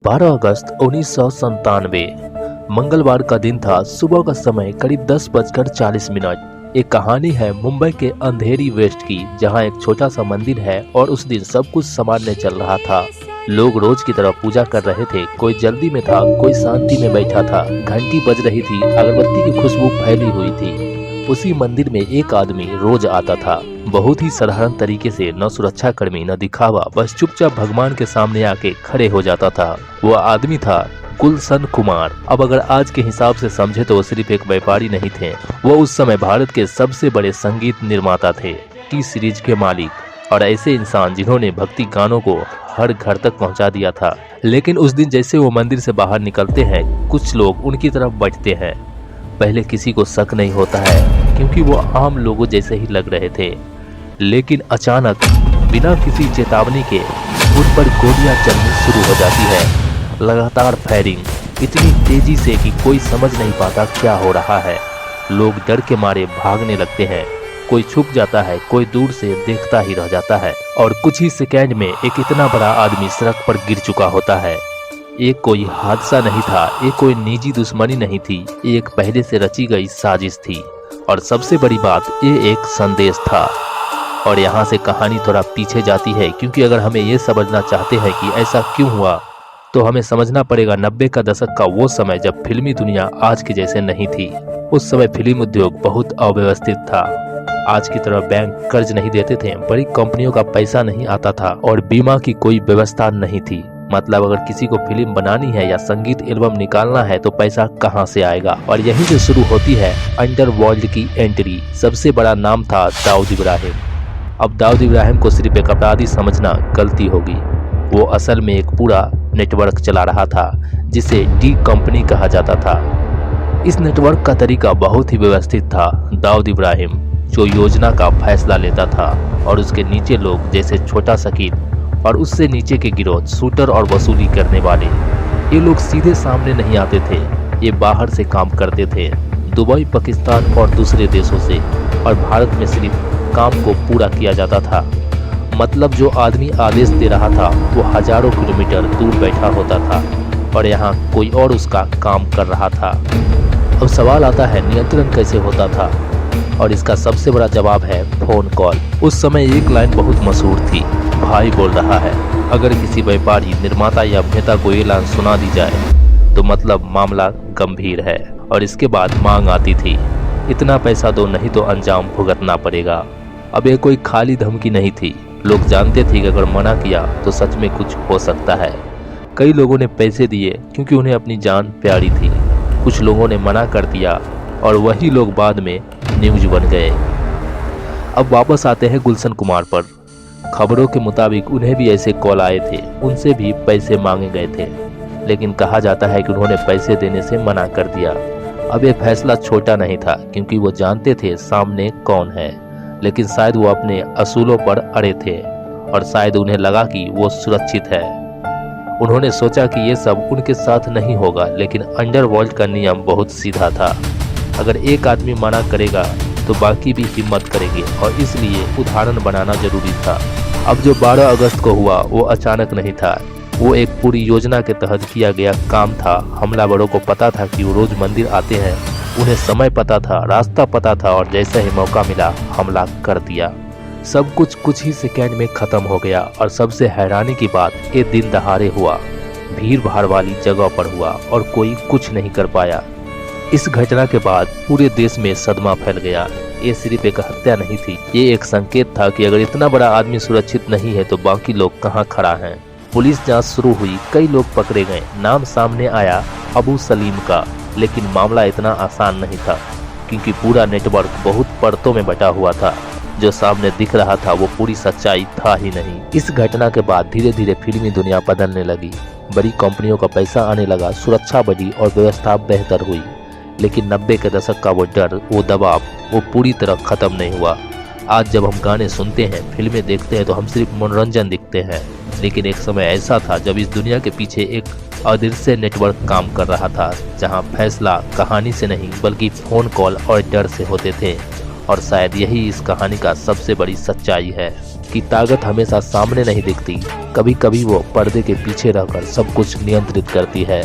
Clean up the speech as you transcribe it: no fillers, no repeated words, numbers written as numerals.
12 अगस्त 1997 मंगलवार का दिन था। सुबह का समय करीब 10:40 एक कहानी है मुंबई के अंधेरी वेस्ट की, जहां एक छोटा सा मंदिर है और उस दिन सब कुछ सामान्य चल रहा था। लोग रोज की तरह पूजा कर रहे थे, कोई जल्दी में था, कोई शांति में बैठा था। घंटी बज रही थी, अगरबत्ती की खुशबू फैली हुई थी। उसी मंदिर में एक आदमी रोज आता था, बहुत ही साधारण तरीके से, न सुरक्षा कर्मी न दिखावा, बस चुपचाप भगवान के सामने आके खड़े हो जाता था। वो आदमी था गुलशन कुमार। अब अगर आज के हिसाब से समझे तो वो सिर्फ एक व्यापारी नहीं थे, वो उस समय भारत के सबसे बड़े संगीत निर्माता थे, टी सीरीज के मालिक और ऐसे इंसान जिन्होंने भक्ति गानों को हर घर तक पहुंचा दिया था। लेकिन उस दिन जैसे वो मंदिर से बाहर निकलते हैं, कुछ लोग उनकी तरफ बढ़ते हैं। पहले किसी को शक नहीं होता है, क्योंकि वो आम लोगों जैसे ही लग रहे थे। लेकिन अचानक बिना किसी चेतावनी के उन पर गोलियां चलनी शुरू हो जाती है। लगातार फायरिंग इतनी तेजी से कि कोई समझ नहीं पाता क्या हो रहा है। लोग डर के मारे भागने लगते हैं, कोई छुप जाता है, कोई दूर से देखता ही रह जाता है। और कुछ ही सेकेंड में एक इतना बड़ा आदमी सड़क पर गिर चुका होता है। ये कोई हादसा नहीं था, ये कोई निजी दुश्मनी नहीं थी, ये एक पहले से रची गई साजिश थी। और सबसे बड़ी बात, ये एक संदेश था। और यहाँ से कहानी थोड़ा पीछे जाती है, क्योंकि अगर हमें ये समझना चाहते हैं कि ऐसा क्यों हुआ, तो हमें समझना पड़ेगा 90 का दशक का वो समय, जब फिल्मी दुनिया आज की जैसे नहीं थी। उस समय फिल्म उद्योग बहुत अव्यवस्थित था। आज की तरह बैंक कर्ज नहीं देते थे, बड़ी कंपनियों का पैसा नहीं आता था और बीमा की कोई व्यवस्था नहीं थी। मतलब अगर किसी को फिल्म बनानी है या संगीत एल्बम निकालना है तो पैसा कहां से आएगा। और यहीं से शुरू होती है अंडरवर्ल्ड की एंट्री। सबसे बड़ा नाम था दाऊद इब्राहिम। अब दाऊद इब्राहिम को सिर्फ एक अपराधी समझना गलती होगी। वो असल में एक पूरा नेटवर्क चला रहा था, जिसे डी कंपनी कहा जाता था। इस नेटवर्क का तरीका बहुत ही व्यवस्थित था। दाऊद इब्राहिम जो योजना का फैसला लेता था, और उसके नीचे लोग जैसे छोटा शकील और उससे नीचे के गिरोह शूटर और वसूली करने वाले। ये लोग सीधे सामने नहीं आते थे, ये बाहर से काम करते थे, दुबई, पाकिस्तान और दूसरे देशों से। और भारत में सिर्फ काम को पूरा किया जाता था। मतलब जो आदमी आदेश दे रहा था वो हजारों किलोमीटर दूर बैठा होता था, और यहाँ कोई और उसका काम कर रहा था। अब सवाल आता है, नियंत्रण कैसे होता था? और इसका सबसे बड़ा जवाब है फोन कॉल। उस समय एक लाइन बहुत मशहूर थी, भाई बोल रहा है। अगर किसी व्यापारी, निर्माता या अभिनेता को ये लाइन सुना दी जाए तो मतलब मामला गंभीर है। और इसके बाद मांग आती थी, इतना पैसा दो नहीं तो अंजाम भुगतना पड़ेगा। अब ये कोई खाली धमकी नहीं थी। लोग जानते थे कि अगर मना किया तो सच में कुछ हो सकता है। कई लोगों ने पैसे दिए क्योंकि उन्हें अपनी जान प्यारी थी। कुछ लोगों ने मना कर दिया और वही लोग बाद में न्यूज बन गए। अब वापस आते हैं गुलशन कुमार पर। खबरों के मुताबिक उन्हें भी ऐसे कॉल आए थे, उनसे भी पैसे मांगे गए थे, लेकिन कहा जाता है कि उन्होंने पैसे देने से मना कर दिया। अब ये फैसला छोटा नहीं था, क्योंकि वो जानते थे सामने कौन है, लेकिन शायद वो अपने असूलों पर अड़े थे, और शायद उन्हें लगा कि वो सुरक्षित है। उन्होंने सोचा कि ये सब उनके साथ नहीं होगा, लेकिन अंडरवर्ल्ड का नियम बहुत सीधा था। अगर एक आदमी मना करेगा तो बाकी भी हिम्मत करेंगे, और इसलिए उदाहरण बनाना जरूरी था। अब जो 12 अगस्त को हुआ वो अचानक नहीं था, वो एक पूरी योजना के तहत किया गया काम था। हमलावरों को पता था कि वो रोज मंदिर आते हैं, उन्हें समय पता था, रास्ता पता था, और जैसे ही मौका मिला हमला कर दिया। सब कुछ ही सेकेंड में खत्म हो गया। और सबसे हैरानी की बात, ये दिन दहाड़े हुआ, भीड़ भाड़ वाली जगह पर हुआ, और कोई कुछ नहीं कर पाया। इस घटना के बाद पूरे देश में सदमा फैल गया। ये सिर्फ एक हत्या नहीं थी, ये एक संकेत था कि अगर इतना बड़ा आदमी सुरक्षित नहीं है तो बाकी लोग कहाँ खड़ा हैं। पुलिस जांच शुरू हुई, कई लोग पकड़े गए, नाम सामने आया अबू सलीम का। लेकिन मामला इतना आसान नहीं था, क्योंकि पूरा नेटवर्क बहुत परतों में बटा हुआ था। जो सामने दिख रहा था वो पूरी सच्चाई था ही नहीं। इस घटना के बाद धीरे धीरे फिल्मी दुनिया बदलने लगी। बड़ी कंपनियों का पैसा आने लगा, सुरक्षा बढ़ी और व्यवस्था बेहतर हुई। लेकिन 90 के दशक का वो डर, वो दबाव, वो पूरी तरह खत्म नहीं हुआ। आज जब हम गाने सुनते हैं, फिल्में देखते हैं, तो हम सिर्फ मनोरंजन दिखते हैं। लेकिन एक समय ऐसा था जब इस दुनिया के पीछे एक अदृश्य नेटवर्क काम कर रहा था, जहां फैसला कहानी से नहीं बल्कि फोन कॉल और डर से होते थे। और शायद यही इस कहानी का सबसे बड़ी सच्चाई है। कि ताकत हमेशा सामने नहीं दिखती, कभी कभी वो पर्दे के पीछे रहकर सब कुछ नियंत्रित करती है।